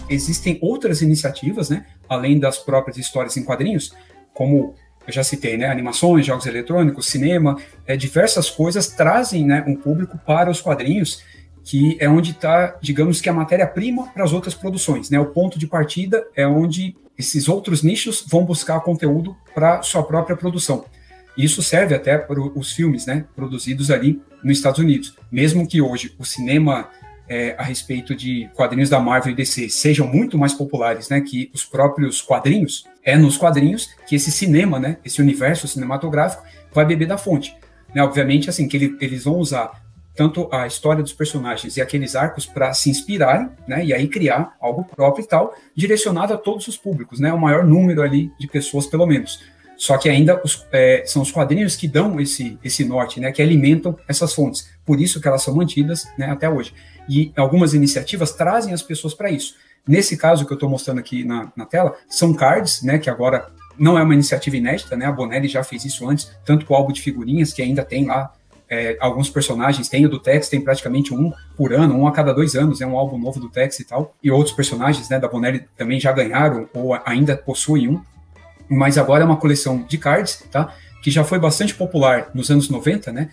existem outras iniciativas, né, além das próprias histórias em quadrinhos, como eu já citei, né, animações, jogos eletrônicos, cinema, diversas coisas trazem, né, um público para os quadrinhos, que é onde está, digamos que a matéria-prima para as outras produções, né, o ponto de partida é onde esses outros nichos vão buscar conteúdo para sua própria produção. Isso serve até para os filmes, né, produzidos ali nos Estados Unidos. Mesmo que hoje o cinema a respeito de quadrinhos da Marvel e DC sejam muito mais populares, né, que os próprios quadrinhos, é nos quadrinhos que esse cinema, né, esse universo cinematográfico vai beber da fonte. Né, obviamente, assim, que eles vão usar tanto a história dos personagens e aqueles arcos para se inspirarem, né, e aí criar algo próprio e tal, direcionado a todos os públicos, né, o maior número ali de pessoas, pelo menos. Só que ainda são os quadrinhos que dão esse norte, né, que alimentam essas fontes. Por isso que elas são mantidas, né, até hoje. E algumas iniciativas trazem as pessoas para isso. Nesse caso que eu estou mostrando aqui na tela, são cards, né, que agora não é uma iniciativa inédita, né, a Bonelli já fez isso antes, tanto com o álbum de figurinhas, que ainda tem lá alguns personagens, tem o do Tex, tem praticamente um por ano, um a cada 2 anos, é um álbum novo do Tex e tal. E outros personagens, né, da Bonelli também já ganharam ou ainda possuem um. Mas agora é uma coleção de cards, tá? Que já foi bastante popular nos anos 90, né?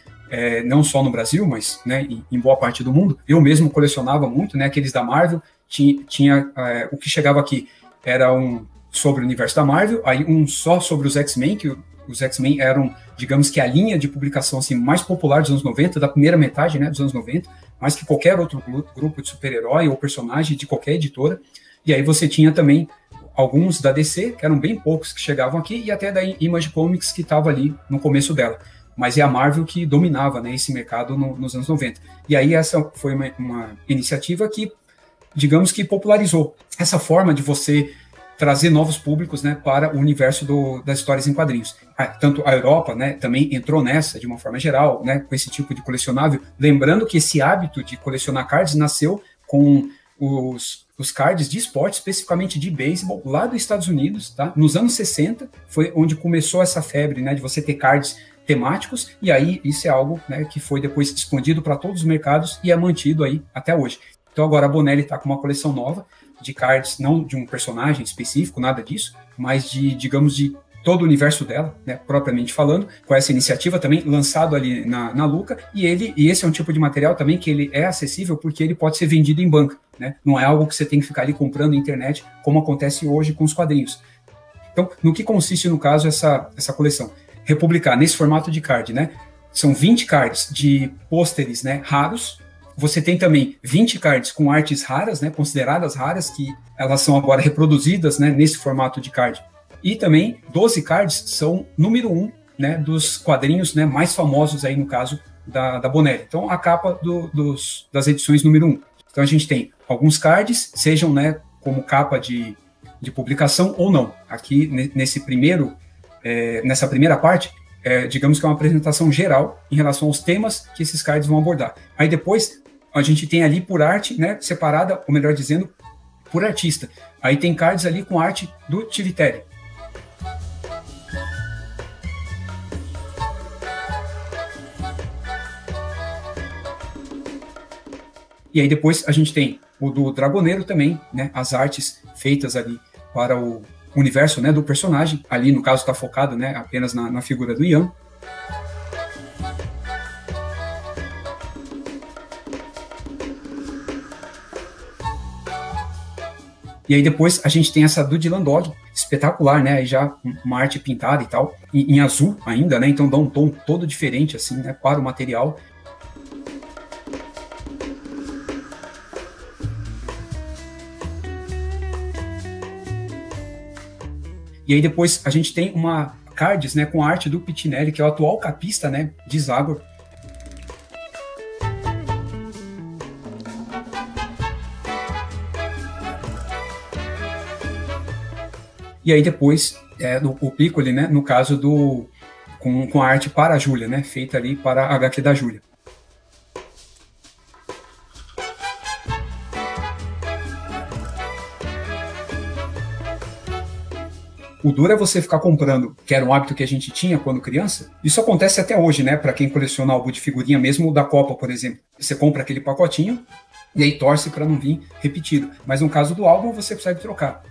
Não só no Brasil, mas, né, em boa parte do mundo. Eu mesmo colecionava muito, né? Aqueles da Marvel. Tinha o que chegava aqui era um sobre o universo da Marvel, aí um só sobre os X-Men, que os X-Men eram, digamos que a linha de publicação assim, mais popular dos anos 90, da primeira metade, né, dos anos 90, mais que qualquer outro grupo de super-herói ou personagem de qualquer editora. E aí você tinha também alguns da DC, que eram bem poucos que chegavam aqui, e até da Image Comics, que estava ali no começo dela. Mas é a Marvel que dominava, né, esse mercado nos anos 90. E aí essa foi uma iniciativa que, digamos que popularizou essa forma de você trazer novos públicos, né, para o universo das histórias em quadrinhos. Tanto a Europa, né, também entrou nessa, de uma forma geral, né, com esse tipo de colecionável. Lembrando que esse hábito de colecionar cards nasceu com os cards de esporte, especificamente de beisebol, lá dos Estados Unidos, tá? Nos anos 60, foi onde começou essa febre, né, de você ter cards temáticos, e aí isso é algo, né, que foi depois expandido para todos os mercados e é mantido aí até hoje. Então agora a Bonelli está com uma coleção nova de cards, não de um personagem específico, nada disso, mas digamos, de todo o universo dela, né, propriamente falando, com essa iniciativa também, lançado ali na Luca, e esse é um tipo de material também que ele é acessível porque ele pode ser vendido em banca, né, não é algo que você tem que ficar ali comprando na internet, como acontece hoje com os quadrinhos. Então, no que consiste, no caso, essa coleção? Republicar nesse formato de card, né, são 20 cards de pôsteres, né, raros. Você tem também 20 cards com artes raras, né, consideradas raras, que elas são agora reproduzidas, né, nesse formato de card. E também 12 cards são número 1, né, dos quadrinhos, né, mais famosos aí no caso da Bonelli. Então a capa das edições número 1. Então a gente tem alguns cards, sejam, né, como capa de publicação ou não. Aqui nessa primeira parte, digamos que é uma apresentação geral em relação aos temas que esses cards vão abordar. Aí depois a gente tem ali por arte, né, separada, ou melhor dizendo, por artista. Aí tem cards ali com arte do Tivitelli. E aí depois a gente tem o do Dragoneiro também, né, as artes feitas ali para o universo, né, do personagem. Ali, no caso, está focado, né, apenas na figura do Ian. E aí depois a gente tem essa do Dylan Dog, espetacular, né, aí já uma arte pintada e tal, em azul ainda, né, então dá um tom todo diferente, assim, né, para o material. E aí depois a gente tem uma cards, né, com a arte do Pitinelli, que é o atual capista, né, de Zagor. E aí depois o Piccoli, né, no caso com a arte para a Júlia, né, feita ali para a HQ da Júlia. O duro é você ficar comprando, que era um hábito que a gente tinha quando criança. Isso acontece até hoje, né? Para quem coleciona álbum de figurinha, mesmo da Copa, por exemplo. Você compra aquele pacotinho, e aí torce para não vir repetido. Mas no caso do álbum, você consegue trocar.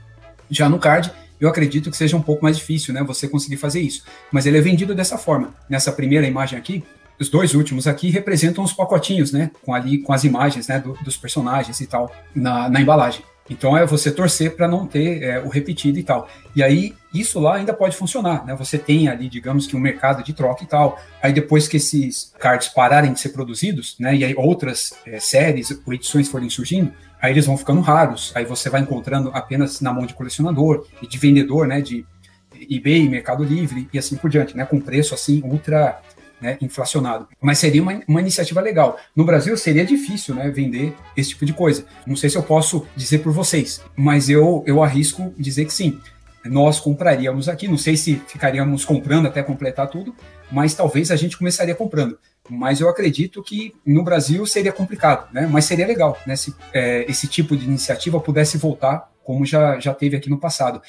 Já no card, eu acredito que seja um pouco mais difícil, né, você conseguir fazer isso. Mas ele é vendido dessa forma. Nessa primeira imagem aqui, os dois últimos aqui representam os pacotinhos, né, com as imagens, né, dos personagens e tal, na embalagem. Então é você torcer para não ter o repetido e tal. E aí, isso lá ainda pode funcionar, né? Você tem ali, digamos que um mercado de troca e tal. Aí depois que esses cards pararem de ser produzidos, né? E aí outras séries ou edições forem surgindo, aí eles vão ficando raros. Aí você vai encontrando apenas na mão de colecionador e de vendedor, né? De eBay, Mercado Livre e assim por diante, né? Com preço assim ultra, né, inflacionado. Mas seria uma iniciativa legal. No Brasil seria difícil, né, vender esse tipo de coisa. Não sei se eu posso dizer por vocês, mas eu arrisco dizer que sim. Nós compraríamos aqui, não sei se ficaríamos comprando até completar tudo, mas talvez a gente começaria comprando. Mas eu acredito que no Brasil seria complicado, né? Mas seria legal, né, se esse tipo de iniciativa pudesse voltar como já teve aqui no passado.